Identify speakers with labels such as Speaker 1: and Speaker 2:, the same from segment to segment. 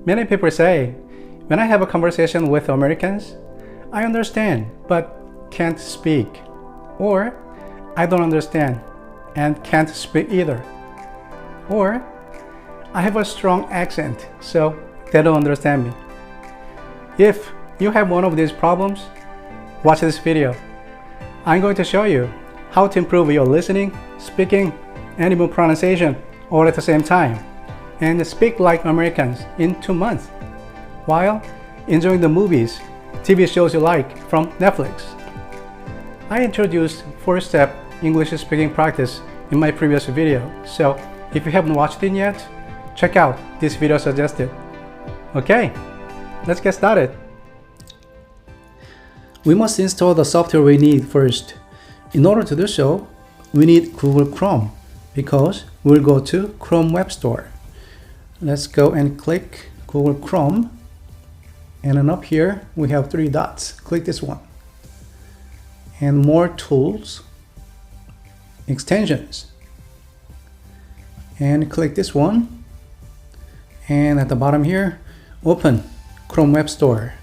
Speaker 1: Many people say, when I have a conversation with Americans, I understand but can't speak. Or, I don't understand and can't speak either. Or, I have a strong accent, so they don't understand me. If you have one of these problems, watch this video. I'm going to show you how to improve your listening, speaking, and even pronunciation all at the same time, and speak like Americans in 2 months, while enjoying the movies, TV shows you like from Netflix. I introduced 4-step English speaking practice in my previous video, so if you haven't watched it yet, check out this video suggested. Okay, let's get started. We must install the software we need first. In order to do so, we need Google Chrome because we'll go to Chrome Web Store. Let's go and click Google Chrome, and then up here we have 3 dots. Click this one. And more tools, extensions, and click this one, and at the bottom here open Chrome Web Store.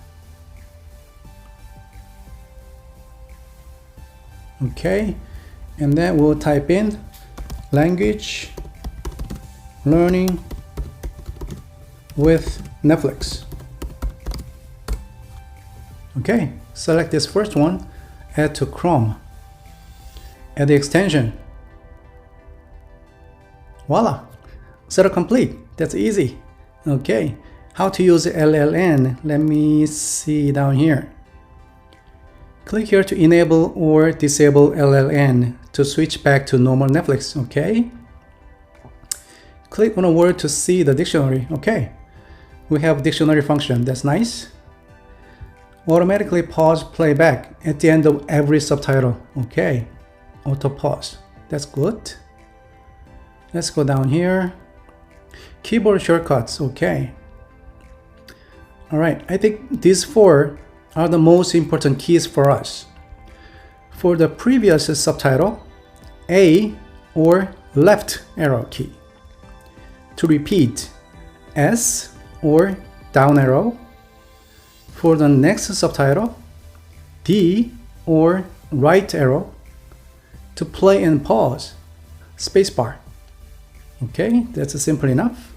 Speaker 1: Okay, and then we'll type in language learning with Netflix. Okay, select this first one, add to Chrome, add the extension. Voila, setup complete. That's easy. Okay, how to use LLN? Let me see down here. Click here to enable or disable LLN to switch back to normal Netflix. Okay, click on a word to see the dictionary. Okay, we have dictionary function. That's nice. Automatically pause playback at the end of every subtitle. Okay, auto pause. That's good. Let's go down here. Keyboard shortcuts. Okay. All right, I think these 4 are the most important keys for us. For the previous subtitle, A or left arrow key. To repeat, S or down arrow. For the next subtitle, D or right arrow. To play and pause, spacebar. Okay, that's simple enough.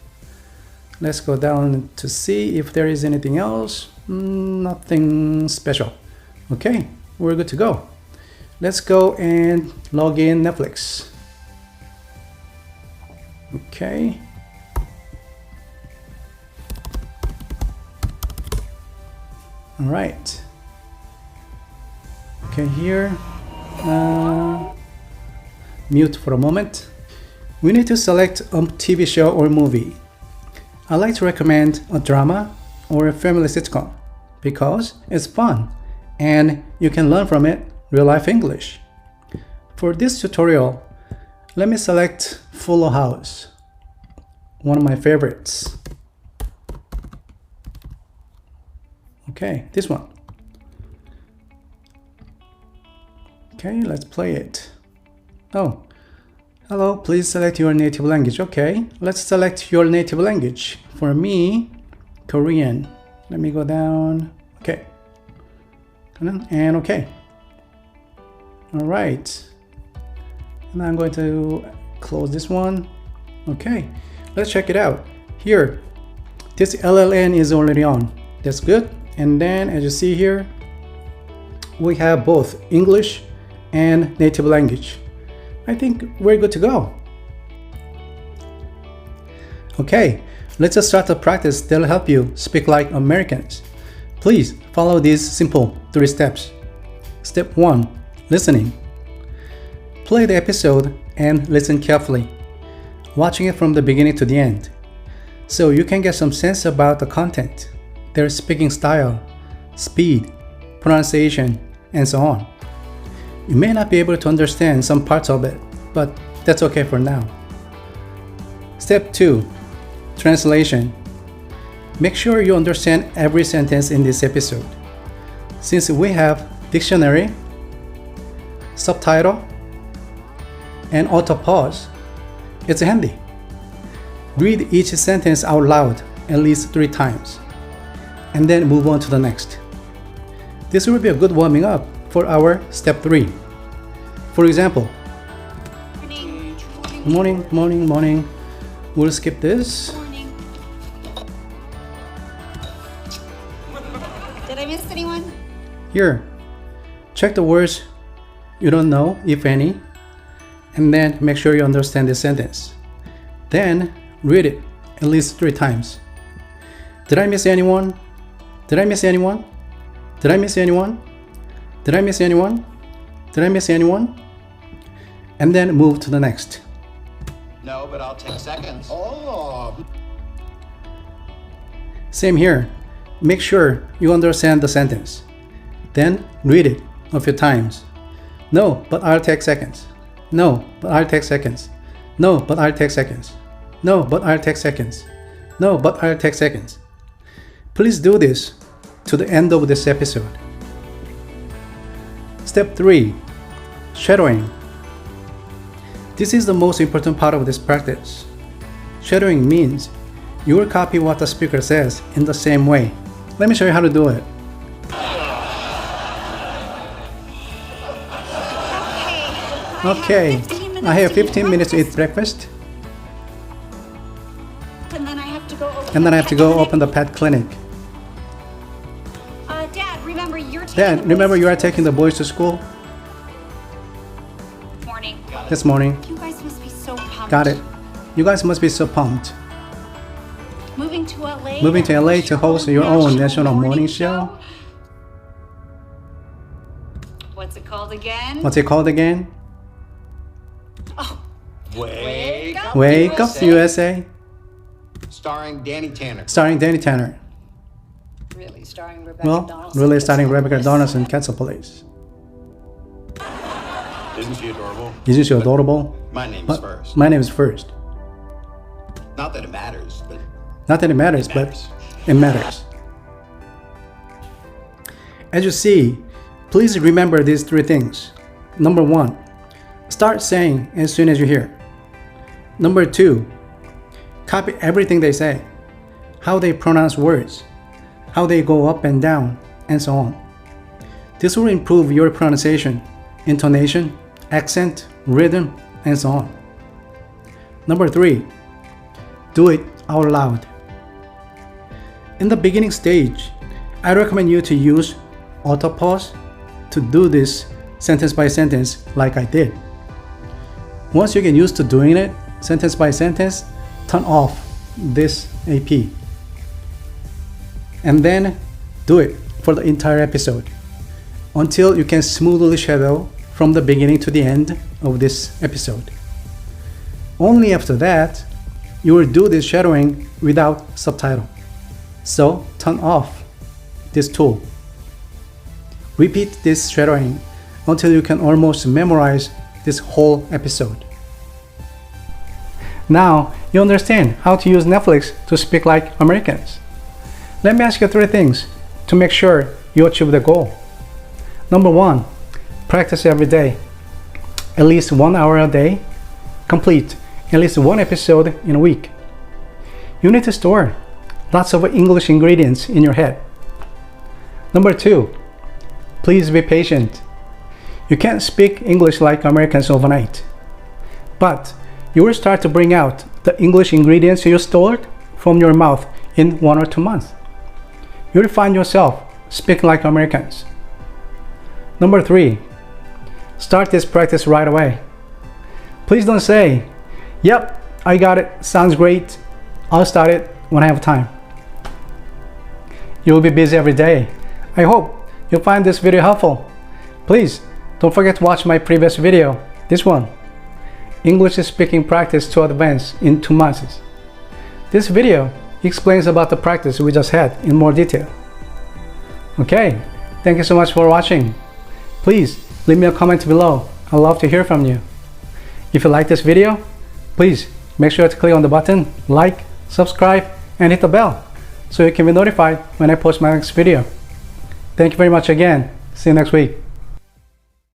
Speaker 1: Let's go down to see if there is anything else. Nothing special. Okay, we're good to go. Let's go and log in Netflix. Okay. All right. Okay, here. Mute for a moment. We need to select a TV show or movie. I like to recommend a drama or a family sitcom because it's fun and you can learn from it real-life English. For this tutorial, let me select Full House, one of my favorites. Okay, this one. Okay, let's play it. Oh, hello, please select your native language. Okay, let's select your native language. For me, Korean. Let me go down. Okay. And okay. All right. And I'm going to close this one. Okay, let's check it out. Here, this LLN is already on. That's good. And then as you see here, we have both English and native language. I think we're good to go. Okay, let's just start the practice that'll help you speak like Americans. Please follow these simple 3 steps. Step 1, listening. Play the episode and listen carefully, watching it from the beginning to the end, so you can get some sense about the content, their speaking style, speed, pronunciation, and so on. You may not be able to understand some parts of it, but that's okay for now. Step 2, translation. Make sure you understand every sentence in this episode. Since we have dictionary, subtitle, and auto pause, it's handy. Read each sentence out loud at least 3 times, and then move on to the next. This will be a good warming up for our step 3. For example, morning, morning, morning. We'll skip this.
Speaker 2: Morning. Did I miss anyone?
Speaker 1: Here, check the words you don't know, if any, and then make sure you understand the sentence. Then read it at least 3 times. Did I miss anyone? Did I miss anyone? Did I miss anyone? Did I miss anyone? Did I miss anyone? And then move to the next.
Speaker 3: No, but I'll take seconds.
Speaker 4: Oh.
Speaker 1: Same here. Make sure you understand the sentence. Then read it a few times. No, but I'll take seconds. No, but I'll take seconds. No, but I'll take seconds. No, but I'll take seconds. No, but I'll take seconds. Please do this to the end of this episode. Step 3. Shadowing. This is the most important part of this practice. Shadowing means you will copy what the speaker says in the same way. Let me show you how to do it. Okay, I have 15 minutes to eat breakfast.
Speaker 2: And then I have to go open,
Speaker 1: And then I have to go open the pet clinic.
Speaker 2: Dad, remember you're taking
Speaker 1: Dad, remember you are taking the boys to school
Speaker 2: Morning.
Speaker 1: this morning?
Speaker 2: You guys must be so pumped.
Speaker 1: Got it. You guys must be so pumped.
Speaker 2: Moving to LA.
Speaker 1: Moving to LA to host your own national morning show.
Speaker 2: What's it called again?
Speaker 1: What's it called again?
Speaker 2: Oh,
Speaker 3: Wake up,
Speaker 1: Wake Up USA,
Speaker 3: starring Danny Tanner.
Speaker 1: starring Danny Tanner.
Speaker 2: really starring Rebecca
Speaker 1: Well,
Speaker 2: Donaldson.
Speaker 1: really starring Rebecca Donaldson, Castle Police.
Speaker 3: Isn't she adorable?
Speaker 1: Isn't she adorable?
Speaker 3: My name's
Speaker 1: But
Speaker 3: first.
Speaker 1: my name is first.
Speaker 3: Not that it matters, but
Speaker 1: Not that it matters, but it matters. As you see, please remember these 3 things. Number 1, start saying as soon as you hear. Number 2, copy everything they say, how they pronounce words, how they go up and down, and so on. This will improve your pronunciation, intonation, accent, rhythm, and so on. Number 3, do it out loud. In the beginning stage, I recommend you to use auto pause to do this sentence by sentence like I did. Once you get used to doing it sentence by sentence, turn off this AP. And then do it for the entire episode until you can smoothly shadow from the beginning to the end of this episode. Only after that, you will do this shadowing without subtitle. So turn off this tool. Repeat this shadowing until you can almost memorize this whole episode. Now you understand how to use Netflix to speak like Americans. Let me ask you 3 things to make sure you achieve the goal. Number 1, practice every day. At least 1 hour a day. Complete at least 1 episode in a week. You need to store lots of English ingredients in your head. Number 2, please be patient. You can't speak English like Americans overnight, but you will start to bring out the English ingredients you stored from your mouth in 1 or 2 months. You will find yourself speaking like Americans. Number 3, start this practice right away. Please don't say, "Yep, I got it, sounds great, I'll start it when I have time." You will be busy every day. I hope you'll find this video helpful. Please don't forget to watch my previous video, this one, English speaking practice to advance in 2 months. This video explains about the practice we just had in more detail. Okay, thank you so much for watching. Please leave me a comment below. I'd love to hear from you. If you like this video, please make sure to click on the button, like, subscribe, and hit the bell so you can be notified when I post my next video. Thank you very much again. See you next week.